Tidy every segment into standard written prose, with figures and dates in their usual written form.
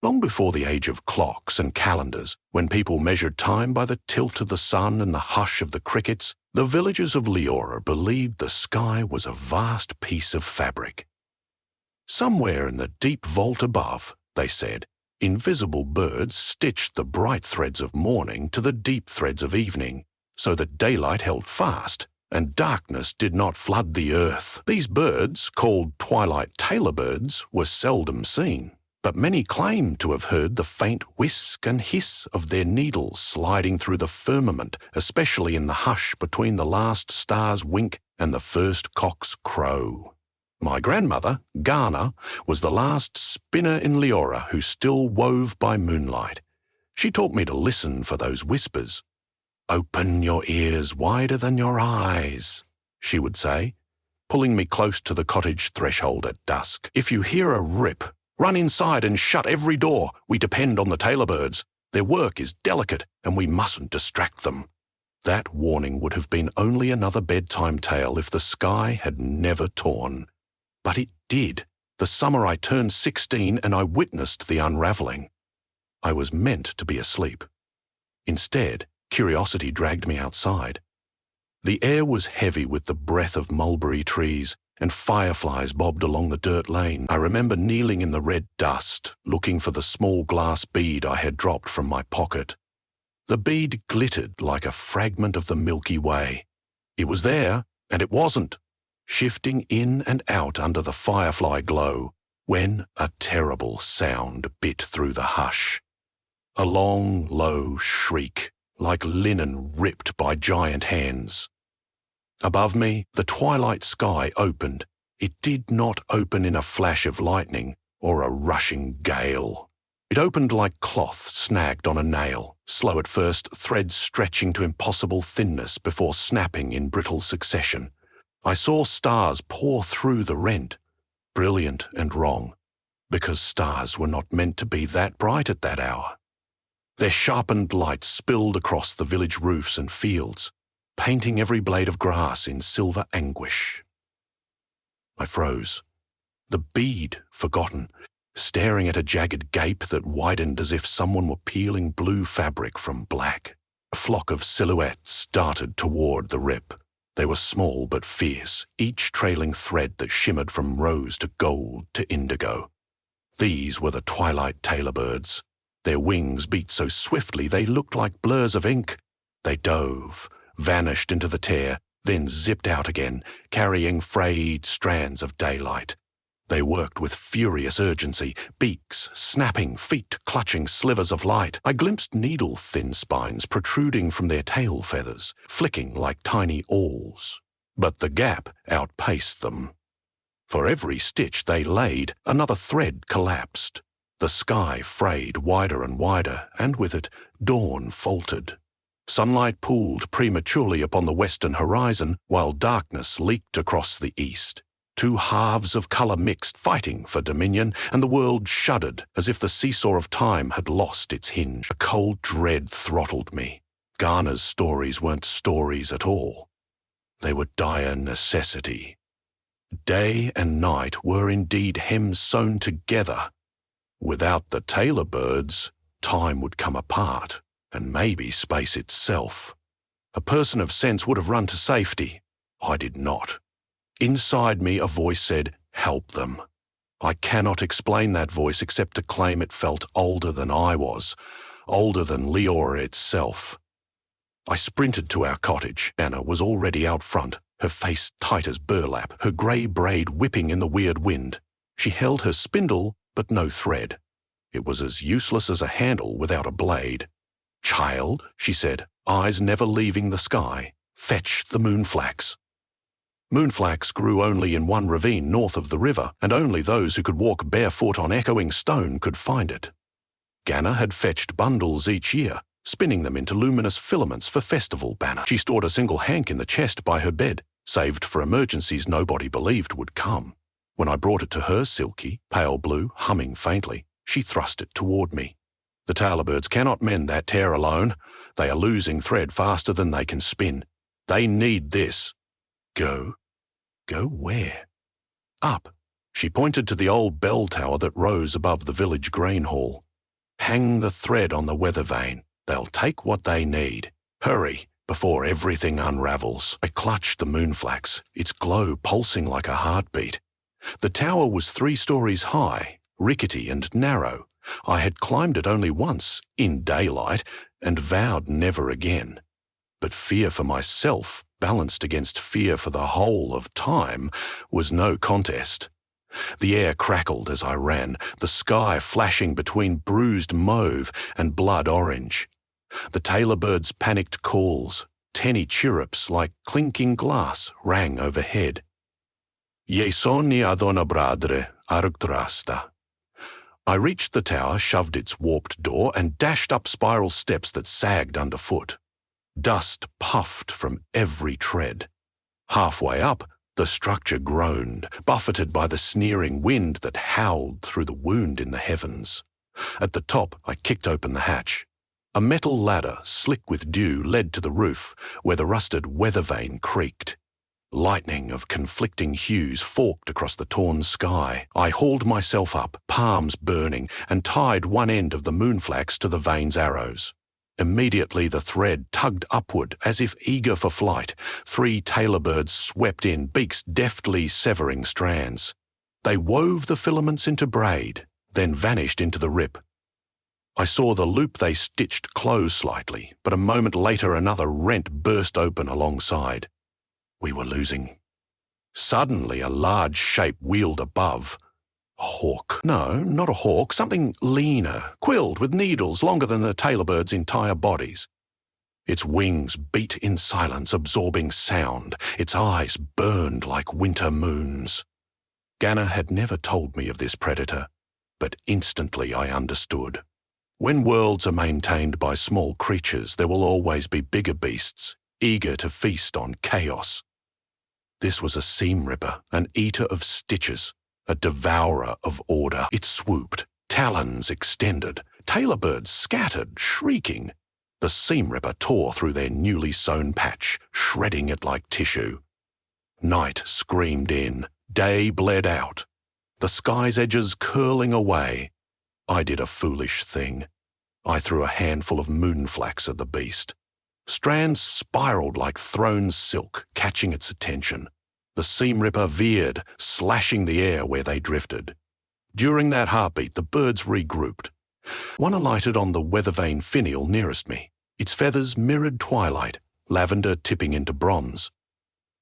Long before the age of clocks and calendars, when people measured time by the tilt of the sun and the hush of the crickets, the villagers of Leora believed the sky was a vast piece of fabric. Somewhere in the deep vault above, they said, invisible birds stitched the bright threads of morning to the deep threads of evening, so that daylight held fast and darkness did not flood the earth. These birds, called twilight Tailorbirds, were seldom seen, but many claimed to have heard the faint whisk and hiss of their needles sliding through the firmament, especially in the hush between the last star's wink and the first cock's crow. My grandmother, Ghana, was the last spinner in Leora who still wove by moonlight. She taught me to listen for those whispers. "Open your ears wider than your eyes," she would say, pulling me close to the cottage threshold at dusk. "If you hear a rip, run inside and shut every door. We depend on the Tailorbirds. Their work is delicate and we mustn't distract them." That warning would have been only another bedtime tale if the sky had never torn. But it did, the summer I turned 16 and I witnessed the unravelling. I was meant to be asleep. Instead, curiosity dragged me outside. The air was heavy with the breath of mulberry trees, and fireflies bobbed along the dirt lane. I remember kneeling in the red dust, looking for the small glass bead I had dropped from my pocket. The bead glittered like a fragment of the Milky Way. It was there, and it wasn't, shifting in and out under the firefly glow, when a terrible sound bit through the hush. A long, low shriek, like linen ripped by giant hands. Above me, the twilight sky opened. It did not open in a flash of lightning or a rushing gale. It opened like cloth snagged on a nail, slow at first, threads stretching to impossible thinness before snapping in brittle succession. I saw stars pour through the rent, brilliant and wrong, because stars were not meant to be that bright at that hour. Their sharpened light spilled across the village roofs and fields, painting every blade of grass in silver anguish. I froze, the bead forgotten, staring at a jagged gape that widened as if someone were peeling blue fabric from black. A flock of silhouettes darted toward the rip. They were small but fierce, each trailing thread that shimmered from rose to gold to indigo. These were the twilight Tailorbirds. Their wings beat so swiftly they looked like blurs of ink. They dove, vanished into the tear, then zipped out again, carrying frayed strands of daylight. They worked with furious urgency, beaks snapping, feet clutching slivers of light. I glimpsed needle-thin spines protruding from their tail feathers, flicking like tiny awls. But the gap outpaced them. For every stitch they laid, another thread collapsed. The sky frayed wider and wider, and with it, dawn faltered. Sunlight pooled prematurely upon the western horizon, while darkness leaked across the east. Two halves of colour mixed, fighting for dominion, and the world shuddered as if the seesaw of time had lost its hinge. A cold dread throttled me. Ghana's stories weren't stories at all. They were dire necessity. Day and night were indeed hems sewn together. Without the Tailorbirds, time would come apart, and maybe space itself. A person of sense would have run to safety. I did not. Inside me a voice said, "Help them." I cannot explain that voice except to claim it felt older than I was, older than Leora itself. I sprinted to our cottage. Anna was already out front, her face tight as burlap, her grey braid whipping in the weird wind. She held her spindle, but no thread. It was as useless as a handle without a blade. "Child," she said, eyes never leaving the sky, "fetch the moonflax." Moonflax grew only in one ravine north of the river, and only those who could walk barefoot on echoing stone could find it. Ghana had fetched bundles each year, spinning them into luminous filaments for festival banner. She stored a single hank in the chest by her bed, saved for emergencies nobody believed would come. When I brought it to her, silky, pale blue, humming faintly, she thrust it toward me. "The Tailorbirds cannot mend that tear alone. They are losing thread faster than they can spin. They need this. Go." Go where? Up. She pointed to the old bell tower that rose above the village grain hall. Hang the thread on the weather vane. They'll take what they need. Hurry, before everything unravels. I clutched the moonflax, its glow pulsing like a heartbeat. The tower was 3 stories high, rickety and narrow. I had climbed it only once, in daylight, and vowed never again. But fear for myself, balanced against fear for the whole of time, was no contest. The air crackled as I ran, the sky flashing between bruised mauve and blood orange. The Tailorbirds' panicked calls, tinny chirrups like clinking glass, rang overhead. Je sogni ad ona bradre, arctrasta. I reached the tower, shoved its warped door, and dashed up spiral steps that sagged underfoot. Dust puffed from every tread. Halfway up, the structure groaned, buffeted by the sneering wind that howled through the wound in the heavens. At the top, I kicked open the hatch. A metal ladder, slick with dew, led to the roof, where the rusted weather vane creaked. Lightning of conflicting hues forked across the torn sky. I hauled myself up, palms burning, and tied one end of the moonflax to the vane's arrows. Immediately the thread tugged upward as if eager for flight. 3 Tailorbirds swept in, beaks deftly severing strands. They wove the filaments into braid, then vanished into the rip. I saw the loop they stitched close slightly, but a moment later another rent burst open alongside. We were losing. Suddenly a large shape wheeled above. A hawk. No, not a hawk, something leaner, quilled with needles longer than the Tailorbirds' entire bodies. Its wings beat in silence, absorbing sound. Its eyes burned like winter moons. Ganna had never told me of this predator, but instantly I understood. When worlds are maintained by small creatures, there will always be bigger beasts, eager to feast on chaos. This was a seam ripper, an eater of stitches, a devourer of order. It swooped, talons extended, Tailorbirds scattered, shrieking. The seam ripper tore through their newly sewn patch, shredding it like tissue. Night screamed in, day bled out, the sky's edges curling away. I did a foolish thing. I threw a handful of moonflax at the beast. Strands spiraled like thrown silk, catching its attention. The seam ripper veered, slashing the air where they drifted. During that heartbeat, the birds regrouped. One alighted on the weather vane finial nearest me. Its feathers mirrored twilight, lavender tipping into bronze.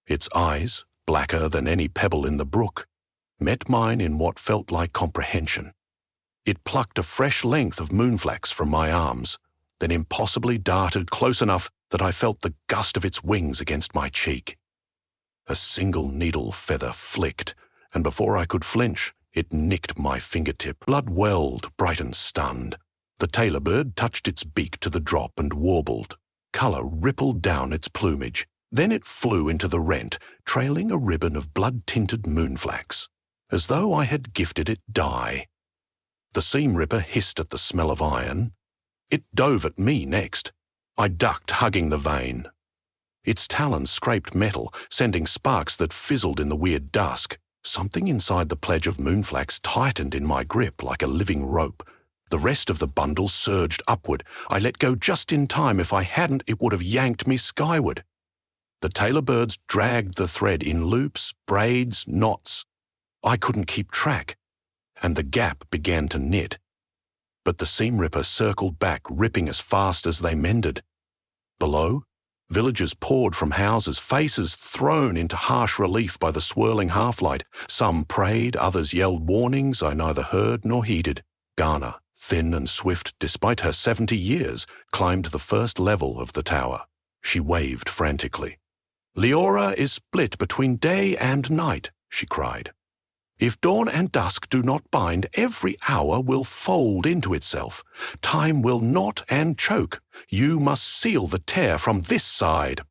Its eyes, blacker than any pebble in the brook, met mine in what felt like comprehension. It plucked a fresh length of moonflax from my arms, then impossibly darted close enough that I felt the gust of its wings against my cheek. A single needle feather flicked, and before I could flinch, it nicked my fingertip. Blood welled, bright and stunned. The Tailorbird touched its beak to the drop and warbled. Colour rippled down its plumage. Then it flew into the rent, trailing a ribbon of blood-tinted moonflax, as though I had gifted it dye. The seam ripper hissed at the smell of iron. It dove at me next. I ducked, hugging the vane. Its talons scraped metal, sending sparks that fizzled in the weird dusk. Something inside the pledge of moonflax tightened in my grip like a living rope. The rest of the bundle surged upward. I let go just in time. If I hadn't, it would have yanked me skyward. The Tailorbirds dragged the thread in loops, braids, knots. I couldn't keep track, and the gap began to knit. But the seam ripper circled back, ripping as fast as they mended. Below, villagers poured from houses, faces thrown into harsh relief by the swirling half-light. Some prayed, others yelled warnings I neither heard nor heeded. Ghana, thin and swift despite her 70 years, climbed the first level of the tower. She waved frantically. "Leora is split between day and night," she cried. "If dawn and dusk do not bind, every hour will fold into itself. Time will knot and choke. You must seal the tear from this side."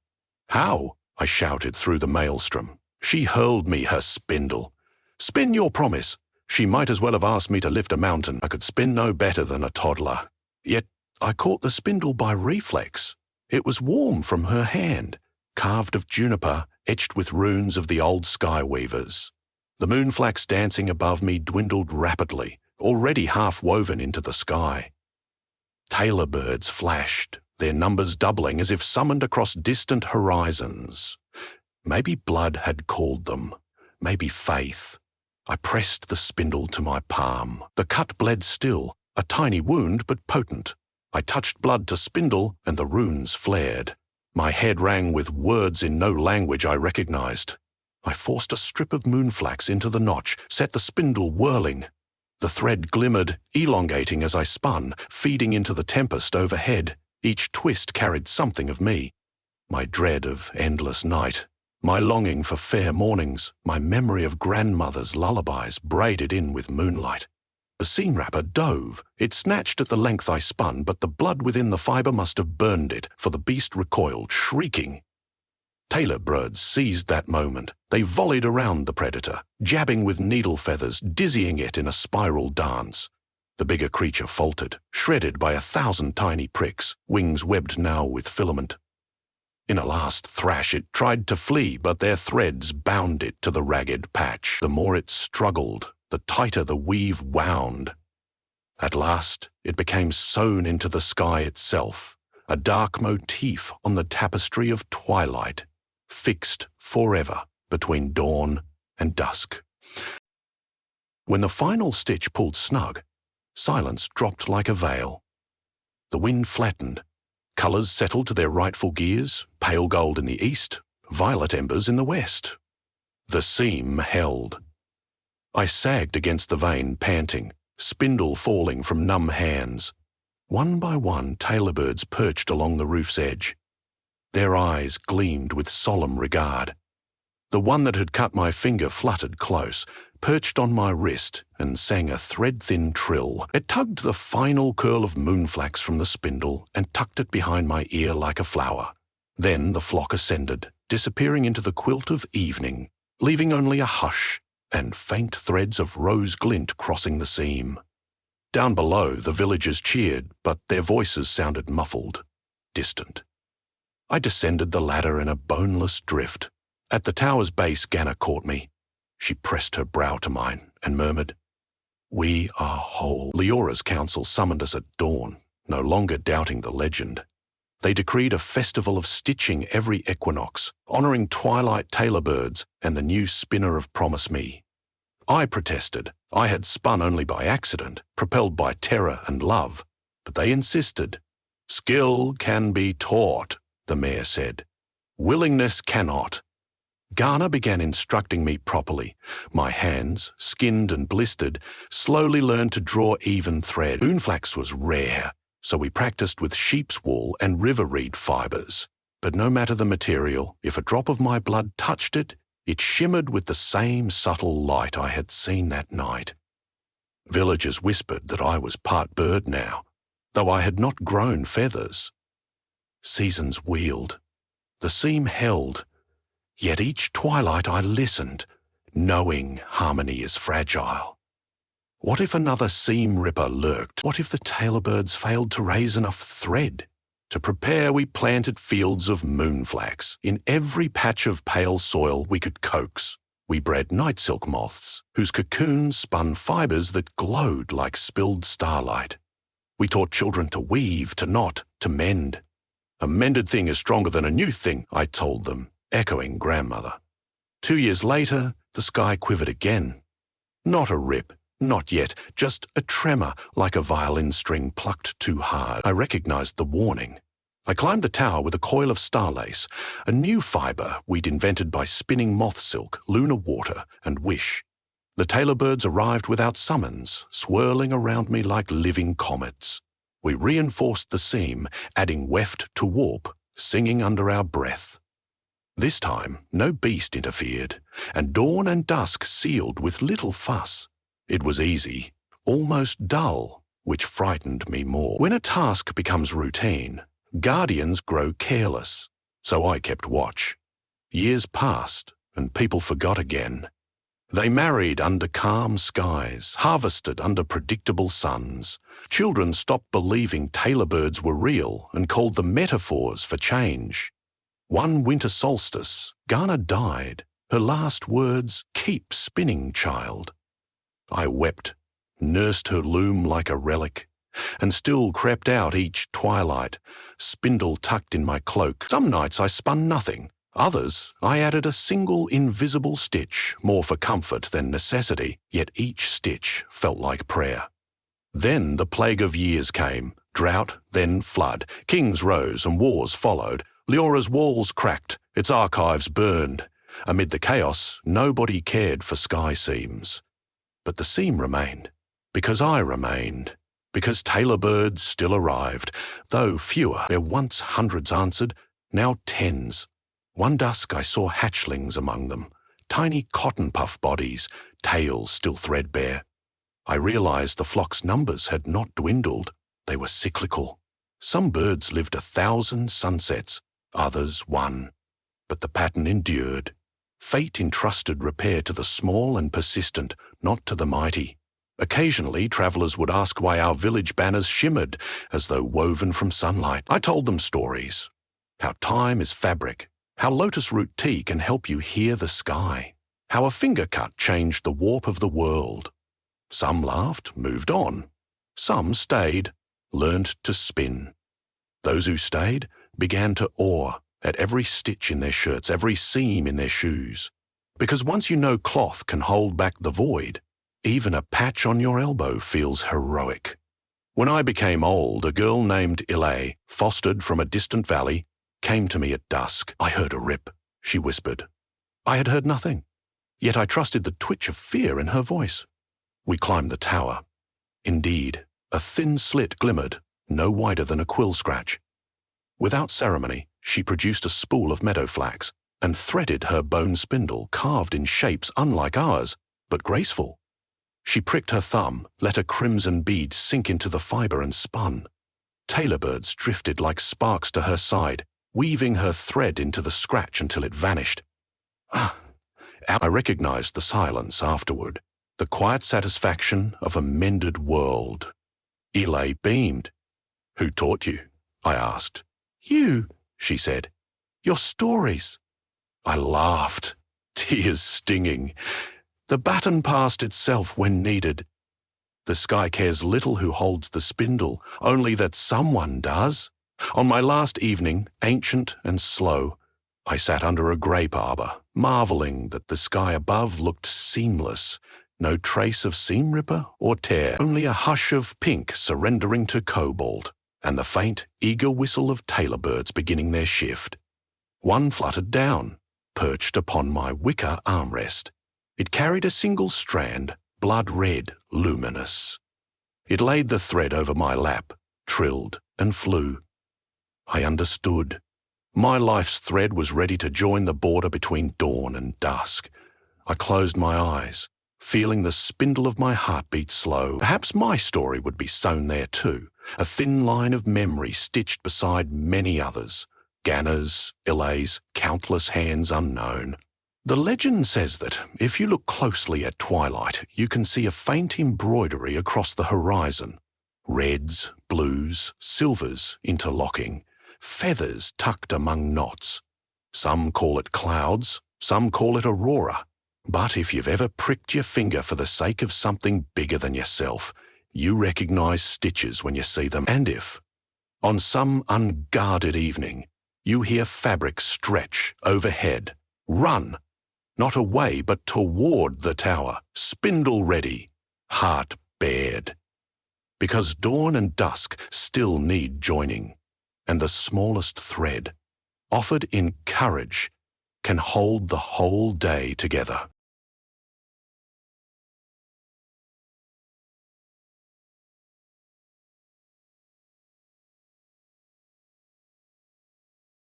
"How?" I shouted through the maelstrom. She hurled me her spindle. "Spin your promise." She might as well have asked me to lift a mountain. I could spin no better than a toddler. Yet I caught the spindle by reflex. It was warm from her hand, carved of juniper, etched with runes of the old sky weavers. The moonflax dancing above me dwindled rapidly, already half woven into the sky. Tailorbirds flashed, their numbers doubling as if summoned across distant horizons. Maybe blood had called them, maybe faith. I pressed the spindle to my palm. The cut bled still, a tiny wound but potent. I touched blood to spindle and the runes flared. My head rang with words in no language I recognized. I forced a strip of moonflax into the notch, set the spindle whirling. The thread glimmered, elongating as I spun, feeding into the tempest overhead. Each twist carried something of me. My dread of endless night, my longing for fair mornings, my memory of grandmother's lullabies braided in with moonlight. The seam wrapper dove. It snatched at the length I spun, but the blood within the fibre must have burned it, for the beast recoiled, shrieking. Tailorbirds seized that moment. They volleyed around the predator, jabbing with needle feathers, dizzying it in a spiral dance. The bigger creature faltered, shredded by 1,000 tiny pricks, wings webbed now with filament. In a last thrash it tried to flee, but their threads bound it to the ragged patch. The more it struggled, the tighter the weave wound. At last, it became sewn into the sky itself, a dark motif on the tapestry of twilight, fixed forever between dawn and dusk. When the final stitch pulled snug, silence dropped like a veil. The wind flattened. Colours settled to their rightful gears, pale gold in the east, violet embers in the west. The seam held. I sagged against the vane, panting, spindle falling from numb hands. One by one, tailorbirds perched along the roof's edge. Their eyes gleamed with solemn regard. The one that had cut my finger fluttered close, perched on my wrist, and sang a thread-thin trill. It tugged the final curl of moonflax from the spindle and tucked it behind my ear like a flower. Then the flock ascended, disappearing into the quilt of evening, leaving only a hush and faint threads of rose glint crossing the seam. Down below, the villagers cheered, but their voices sounded muffled, distant. I descended the ladder in a boneless drift. At the tower's base, Ganna caught me. She pressed her brow to mine and murmured, "We are whole." Leora's council summoned us at dawn, no longer doubting the legend. They decreed a festival of stitching every equinox, honouring twilight tailorbirds and the new spinner of Promise Me. I protested. I had spun only by accident, propelled by terror and love. But they insisted. "Skill can be taught," the mayor said. "Willingness cannot." Ganna began instructing me properly. My hands, skinned and blistered, slowly learned to draw even thread. Moonflax was rare, so we practiced with sheep's wool and river reed fibres. But no matter the material, if a drop of my blood touched it, it shimmered with the same subtle light I had seen that night. Villagers whispered that I was part bird now, though I had not grown feathers. Seasons wheeled. The seam held. Yet each twilight I listened, knowing harmony is fragile. What if another seam ripper lurked? What if the tailorbirds failed to raise enough thread? To prepare, we planted fields of moonflax. In every patch of pale soil we could coax. We bred night silk moths, whose cocoons spun fibres that glowed like spilled starlight. We taught children to weave, to knot, to mend. "A mended thing is stronger than a new thing," I told them, echoing grandmother. 2 years later, the sky quivered again. Not a rip, not yet, just a tremor like a violin string plucked too hard. I recognized the warning. I climbed the tower with a coil of starlace, a new fibre we'd invented by spinning moth silk, lunar water, and wish. The tailorbirds arrived without summons, swirling around me like living comets. We reinforced the seam, adding weft to warp, singing under our breath. This time, no beast interfered, and dawn and dusk sealed with little fuss. It was easy, almost dull, which frightened me more. When a task becomes routine, guardians grow careless, so I kept watch. Years passed, and people forgot again. They married under calm skies, harvested under predictable suns. Children stopped believing tailorbirds were real and called them metaphors for change. One winter solstice, Ganna died. Her last words, "Keep spinning, child." I wept, nursed her loom like a relic, and still crept out each twilight, spindle tucked in my cloak. Some nights I spun nothing. Others, I added a single invisible stitch, more for comfort than necessity, yet each stitch felt like prayer. Then the plague of years came, drought, then flood. Kings rose and wars followed. Leora's walls cracked, its archives burned. Amid the chaos, nobody cared for sky seams. But the seam remained, because I remained, because Tailorbirds still arrived, though fewer. Where once hundreds answered, now tens. One dusk I saw hatchlings among them, tiny cotton puff bodies, tails still threadbare. I realized the flock's numbers had not dwindled, they were cyclical. Some birds lived 1,000 sunsets, others one. But the pattern endured. Fate entrusted repair to the small and persistent, not to the mighty. Occasionally, travellers would ask why our village banners shimmered as though woven from sunlight. I told them stories. How time is fabric. How lotus root tea can help you hear the sky. How a finger cut changed the warp of the world. Some laughed, moved on. Some stayed, learned to spin. Those who stayed began to awe at every stitch in their shirts, every seam in their shoes. Because once you know cloth can hold back the void, even a patch on your elbow feels heroic. When I became old, a girl named Ilay, fostered from a distant valley, came to me at dusk. I heard a rip, she whispered. I had heard nothing, yet I trusted the twitch of fear in her voice. We climbed the tower. Indeed, a thin slit glimmered, no wider than a quill scratch. Without ceremony, she produced a spool of meadow flax and threaded her bone spindle, carved in shapes unlike ours, but graceful. She pricked her thumb, let a crimson bead sink into the fibre and spun. Tailorbirds drifted like sparks to her side, weaving her thread into the scratch until it vanished. I recognized the silence afterward, the quiet satisfaction of a mended world. Ilay beamed. Who taught you? I asked. You, she said. Your stories. I laughed, tears stinging. The baton passed itself when needed. The sky cares little who holds the spindle, only that someone does. On my last evening, ancient and slow, I sat under a grape arbor, marveling that the sky above looked seamless, no trace of seam ripper or tear, only a hush of pink surrendering to cobalt, and the faint, eager whistle of Tailorbirds beginning their shift. One fluttered down, perched upon my wicker armrest. It carried a single strand, blood red, luminous. It laid the thread over my lap, trilled and flew. I understood. My life's thread was ready to join the border between dawn and dusk. I closed my eyes, feeling the spindle of my heart beat slow. Perhaps my story would be sewn there too, a thin line of memory stitched beside many others. Ganna's, Ilay's, countless hands unknown. The legend says that if you look closely at twilight, you can see a faint embroidery across the horizon. Reds, blues, silvers interlocking, feathers tucked among knots. Some call it clouds, some call it aurora. But if you've ever pricked your finger for the sake of something bigger than yourself, you recognize stitches when you see them. And if, on some unguarded evening, you hear fabric stretch overhead, run, not away but toward the tower, spindle ready, heart bared. Because dawn and dusk still need joining, and the smallest thread, offered in courage, can hold the whole day together.